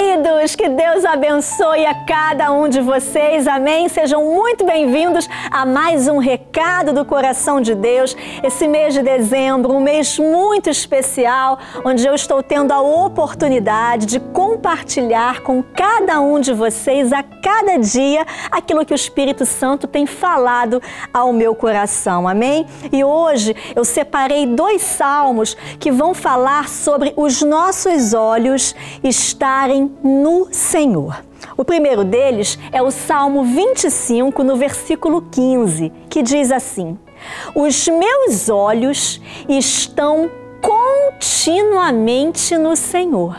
queridos, que Deus abençoe a cada um de vocês, amém? Sejam muito bem-vindos a mais um Recado do Coração de Deus. Esse mês de dezembro, um mês muito especial, onde eu estou tendo a oportunidade de compartilhar com cada um de vocês a cada dia aquilo que o Espírito Santo tem falado ao meu coração, amém? E hoje eu separei 2 salmos que vão falar sobre os nossos olhos estarem no Senhor. O primeiro deles é o Salmo 25, no versículo 15, que diz assim: os meus olhos estão continuamente no Senhor,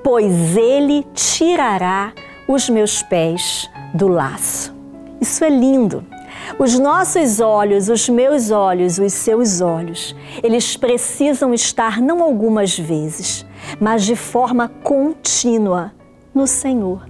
pois Ele tirará os meus pés do laço. Isso é lindo. Os nossos olhos, os meus olhos, os seus olhos, eles precisam estar não algumas vezes, mas de forma contínua no Senhor.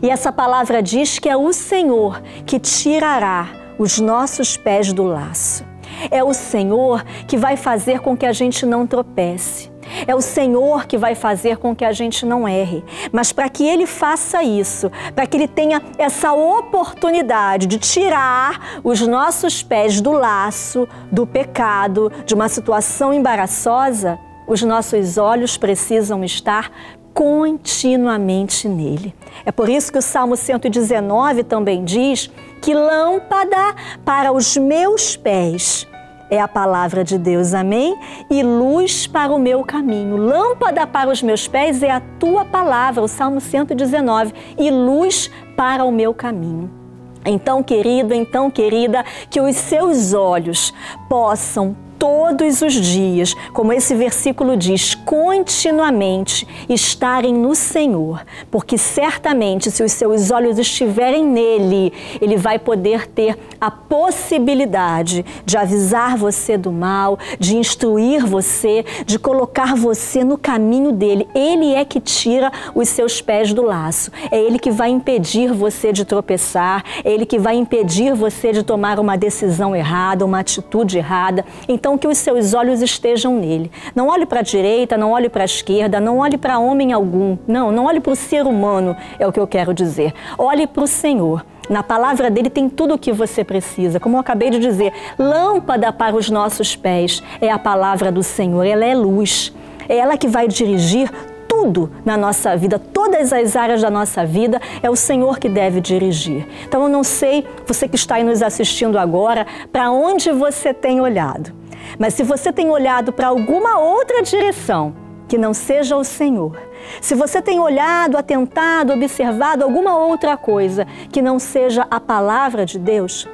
E essa palavra diz que é o Senhor que tirará os nossos pés do laço. É o Senhor que vai fazer com que a gente não tropece. É o Senhor que vai fazer com que a gente não erre. Mas para que Ele faça isso, para que Ele tenha essa oportunidade de tirar os nossos pés do laço, do pecado, de uma situação embaraçosa, os nossos olhos precisam estar continuamente nele. É por isso que o Salmo 119 também diz que lâmpada para os meus pés é a palavra de Deus, amém? E luz para o meu caminho. Lâmpada para os meus pés é a tua palavra, o Salmo 119, e luz para o meu caminho. Então, querido, então, querida, que os seus olhos possam todos os dias, como esse versículo diz, continuamente estarem no Senhor, porque certamente se os seus olhos estiverem nele, Ele vai poder ter a possibilidade de avisar você do mal, de instruir você, de colocar você no caminho dele. Ele é que tira os seus pés do laço, é Ele que vai impedir você de tropeçar, é Ele que vai impedir você de tomar uma decisão errada, uma atitude errada. Então, que os seus olhos estejam nele. Não olhe para a direita, não olhe para a esquerda, não olhe para homem algum. Não olhe para o ser humano, é o que eu quero dizer. Olhe para o Senhor. Na palavra dele tem tudo o que você precisa. Como eu acabei de dizer, lâmpada para os nossos pés é a palavra do Senhor. Ela é luz. É ela que vai dirigir tudo na nossa vida, todas as áreas da nossa vida, é o Senhor que deve dirigir. Então eu não sei, você que está aí nos assistindo agora, para onde você tem olhado. Mas se você tem olhado para alguma outra direção, que não seja o Senhor, se você tem olhado, atentado, observado alguma outra coisa que não seja a palavra de Deus,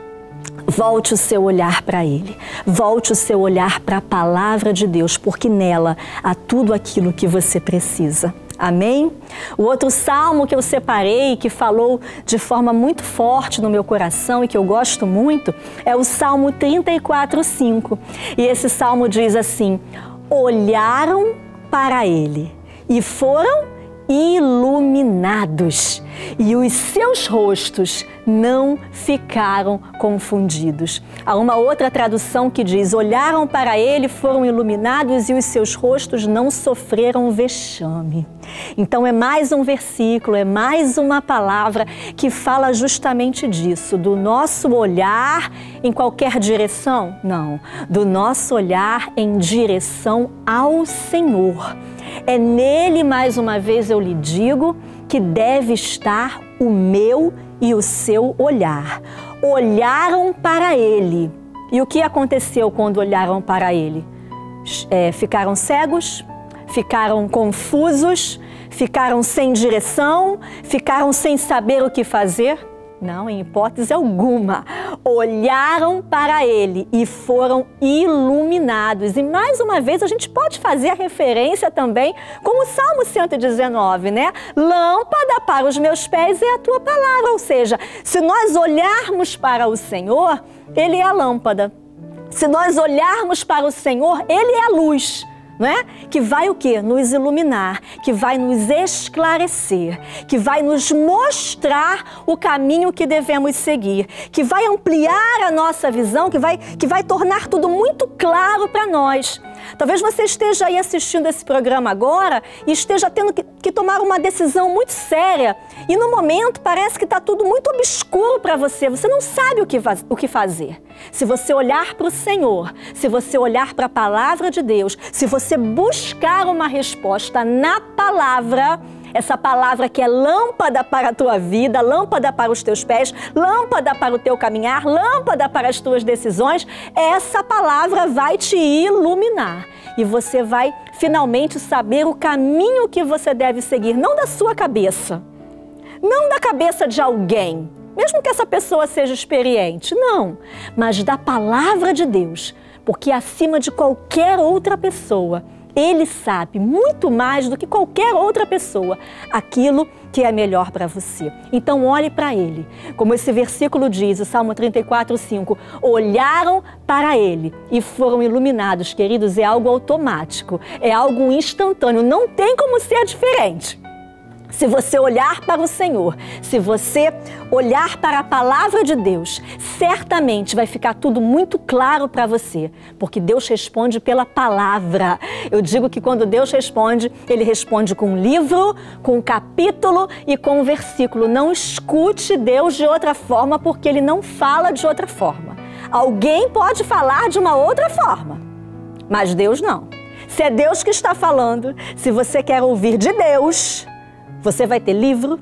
volte o seu olhar para Ele, volte o seu olhar para a palavra de Deus, porque nela há tudo aquilo que você precisa. Amém? O outro salmo que eu separei, que falou de forma muito forte no meu coração e que eu gosto muito, é o Salmo 34:5. E esse salmo diz assim: olharam para Ele e foram iluminados, e os seus rostos não ficaram confundidos. Há uma outra tradução que diz: olharam para Ele, foram iluminados e os seus rostos não sofreram vexame. Então é mais um versículo, é mais uma palavra que fala justamente disso, do nosso olhar em qualquer direção? Não, do nosso olhar em direção ao Senhor. É nele, mais uma vez eu lhe digo, que deve estar o meu e o seu olhar. Olharam para Ele. E o que aconteceu quando olharam para Ele? Ficaram cegos? Ficaram confusos? Ficaram sem direção? Ficaram sem saber o que fazer? Não, em hipótese alguma. Olharam para Ele e foram iluminados. E mais uma vez a gente pode fazer a referência também com o Salmo 119, né? Lâmpada para os meus pés é a tua palavra. Ou seja, se nós olharmos para o Senhor, Ele é a lâmpada. Se nós olharmos para o Senhor, Ele é a luz. Não é? Que vai o quê? Nos iluminar, que vai nos esclarecer, que vai nos mostrar o caminho que devemos seguir, que vai ampliar a nossa visão, que vai tornar tudo muito claro para nós. Talvez você esteja aí assistindo esse programa agora e esteja tendo que tomar uma decisão muito séria. E no momento parece que está tudo muito obscuro para você. Você não sabe o que fazer. Se você olhar para o Senhor, se você olhar para a palavra de Deus, se você buscar uma resposta na palavra, essa palavra que é lâmpada para a tua vida, lâmpada para os teus pés, lâmpada para o teu caminhar, lâmpada para as tuas decisões, essa palavra vai te iluminar. E você vai finalmente saber o caminho que você deve seguir, não da sua cabeça, não da cabeça de alguém, mesmo que essa pessoa seja experiente, não, mas da palavra de Deus, porque acima de qualquer outra pessoa, Ele sabe muito mais do que qualquer outra pessoa aquilo que é melhor para você. Então olhe para Ele. Como esse versículo diz, o Salmo 34:5, olharam para Ele e foram iluminados. Queridos, é algo automático, é algo instantâneo, não tem como ser diferente. Se você olhar para o Senhor, se você olhar para a palavra de Deus, certamente vai ficar tudo muito claro para você, porque Deus responde pela palavra. Eu digo que quando Deus responde, Ele responde com um livro, com um capítulo e com um versículo. Não escute Deus de outra forma, porque Ele não fala de outra forma. Alguém pode falar de uma outra forma, mas Deus não. Se é Deus que está falando, se você quer ouvir de Deus, você vai ter livro,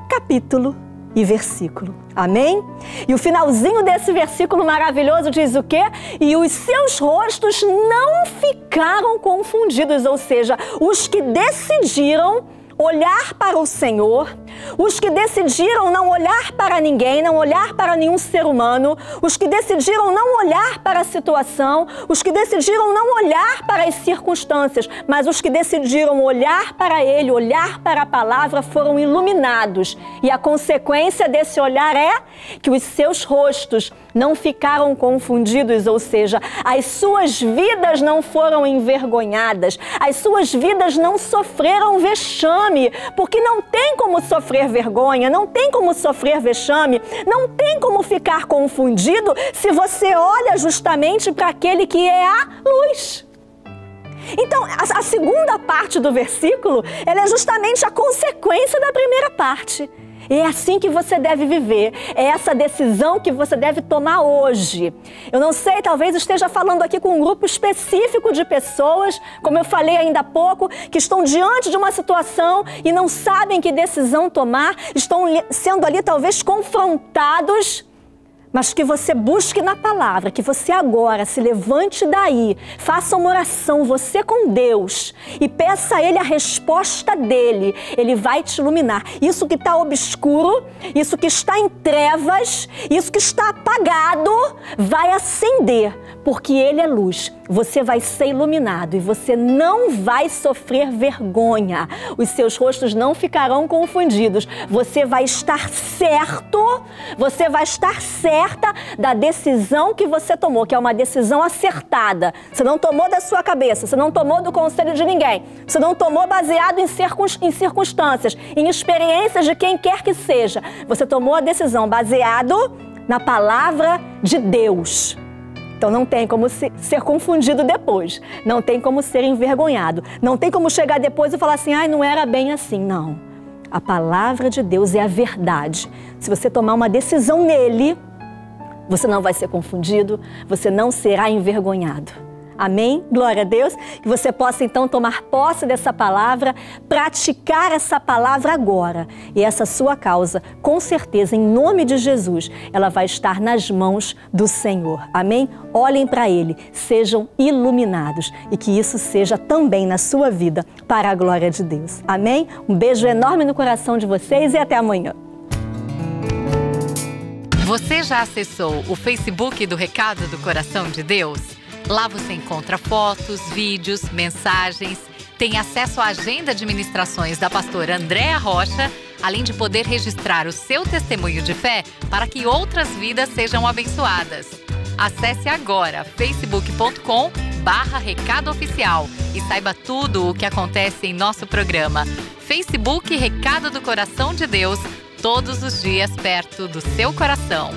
capítulo e versículo. Amém? E o finalzinho desse versículo maravilhoso diz o quê? E os seus rostos não ficaram confundidos, ou seja, os que decidiram olhar para o Senhor, os que decidiram não olhar para ninguém, não olhar para nenhum ser humano, os que decidiram não olhar para a situação, os que decidiram não olhar para as circunstâncias, mas os que decidiram olhar para Ele, olhar para a palavra, foram iluminados. E a consequência desse olhar é que os seus rostos não ficaram confundidos, ou seja, as suas vidas não foram envergonhadas, as suas vidas não sofreram vexame, porque não tem como sofrer vergonha, não tem como sofrer vexame, não tem como ficar confundido se você olha justamente para aquele que é a luz. Então, a segunda parte do versículo, ela é justamente a consequência da primeira parte. É assim que você deve viver, é essa decisão que você deve tomar hoje. Eu não sei, talvez esteja falando aqui com um grupo específico de pessoas, como eu falei ainda há pouco, que estão diante de uma situação e não sabem que decisão tomar, estão sendo ali talvez confrontados, mas que você busque na palavra, que você agora se levante daí, faça uma oração, você com Deus, e peça a Ele a resposta dEle. Ele vai te iluminar. Isso que está obscuro, isso que está em trevas, isso que está apagado, vai acender, porque Ele é luz. Você vai ser iluminado e você não vai sofrer vergonha. Os seus rostos não ficarão confundidos. Você vai estar certo, você vai estar certa da decisão que você tomou, que é uma decisão acertada. Você não tomou da sua cabeça, você não tomou do conselho de ninguém, você não tomou baseado em circunstâncias, em experiências de quem quer que seja. Você tomou a decisão baseado na palavra de Deus. Então não tem como ser confundido depois, não tem como ser envergonhado, não tem como chegar depois e falar assim, ai, não era bem assim. Não, a palavra de Deus é a verdade. Se você tomar uma decisão nele, você não vai ser confundido, você não será envergonhado. Amém? Glória a Deus. Que você possa então tomar posse dessa palavra, praticar essa palavra agora. E essa sua causa, com certeza, em nome de Jesus, ela vai estar nas mãos do Senhor. Amém? Olhem para Ele, sejam iluminados e que isso seja também na sua vida para a glória de Deus. Amém? Um beijo enorme no coração de vocês e até amanhã. Você já acessou o Facebook do Recado do Coração de Deus? Lá você encontra fotos, vídeos, mensagens, tem acesso à agenda de ministrações da pastora Andréa Rocha, além de poder registrar o seu testemunho de fé para que outras vidas sejam abençoadas. Acesse agora facebook.com/Recado Oficial e saiba tudo o que acontece em nosso programa. Facebook Recado do Coração de Deus, todos os dias perto do seu coração.